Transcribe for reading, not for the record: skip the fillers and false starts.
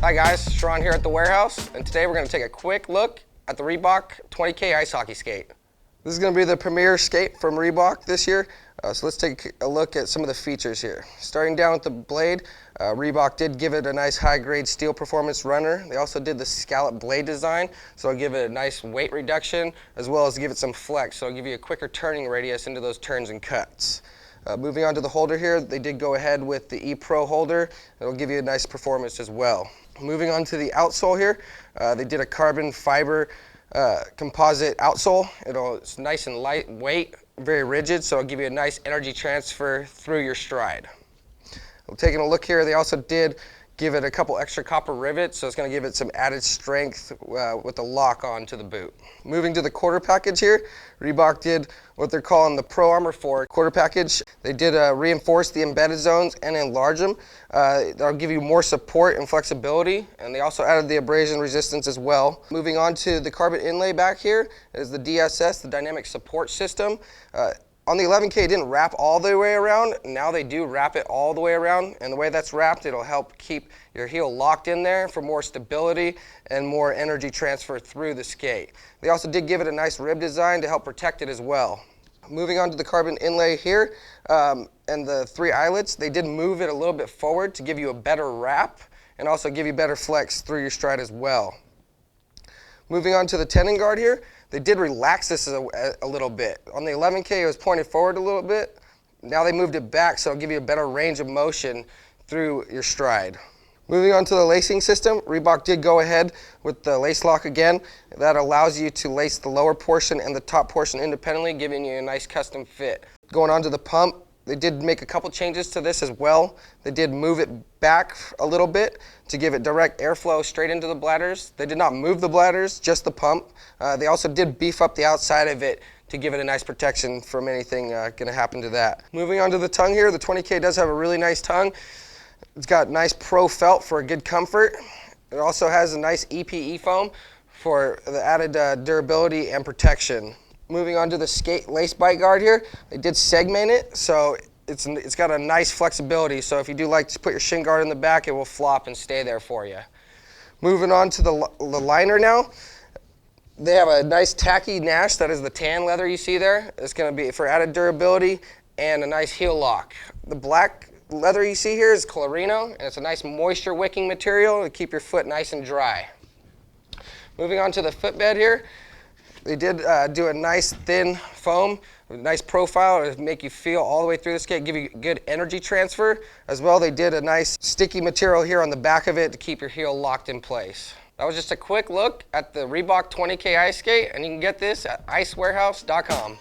Hi guys, Sharon here at the warehouse, and today we're going to take a quick look at the Reebok 20K ice hockey skate. This is going to be the premier skate from Reebok this year, so let's take a look at some of the features here. Starting down with the blade, Reebok did give it a nice high-grade steel performance runner. They also did the scallop blade design, so it'll give it a nice weight reduction, as well as give it some flex, so it'll give you a quicker turning radius into those turns and cuts. Moving on to the holder here, they did go ahead with the E-Pro holder. It'll give you a nice performance as well. Moving on to the outsole here, they did a carbon fiber composite outsole. It's nice and lightweight, very rigid, so it'll give you a nice energy transfer through your stride. Taking a look here, they also did give it a couple extra copper rivets, so it's going to give it some added strength with the lock on to the boot. Moving to the quarter package here, Reebok did what they're calling the Pro Armour IV Quarter package. They did reinforce the embedded zones and enlarge them. That'll give you more support and flexibility, and they also added the abrasion resistance as well. Moving on to the carbon inlay back here is the DSS, the Dynamic Support System. On the 11K, it didn't wrap all the way around. Now they do wrap it all the way around, and the way that's wrapped, it'll help keep your heel locked in there for more stability and more energy transfer through the skate. They also did give it a nice rib design to help protect it as well. Moving on to the carbon inlay here, and the three eyelets, they did move it a little bit forward to give you a better wrap and also give you better flex through your stride as well. Moving on to the tenon guard here, they did relax this a little bit. On the 11K, it was pointed forward a little bit. Now they moved it back, so it'll give you a better range of motion through your stride. Moving on to the lacing system, Reebok did go ahead with the lace lock again. That allows you to lace the lower portion and the top portion independently, giving you a nice custom fit. Going on to the pump, they did make a couple changes to this as well. They did move it back a little bit to give it direct airflow straight into the bladders. They did not move the bladders, just the pump. They also did beef up the outside of it to give it a nice protection from anything going to happen to that. Moving on to the tongue here, the 20K does have a really nice tongue. It's got nice pro felt for a good comfort. It also has a nice EPE foam for the added durability and protection. Moving on to the skate lace bite guard here, they did segment it, so it's got a nice flexibility, so if you do like to put your shin guard in the back, it will flop and stay there for you. Moving on to the liner now, they have a nice tacky nash, that is the tan leather you see there. It's going to be for added durability and a nice heel lock. The black leather you see here is Clarino, and it's a nice moisture wicking material to keep your foot nice and dry. Moving on to the footbed here, they did do a nice thin foam, a nice profile to make you feel all the way through the skate, give you good energy transfer. As well, they did a nice sticky material here on the back of it to keep your heel locked in place. That was just a quick look at the Reebok 20K ice skate, and you can get this at icewarehouse.com.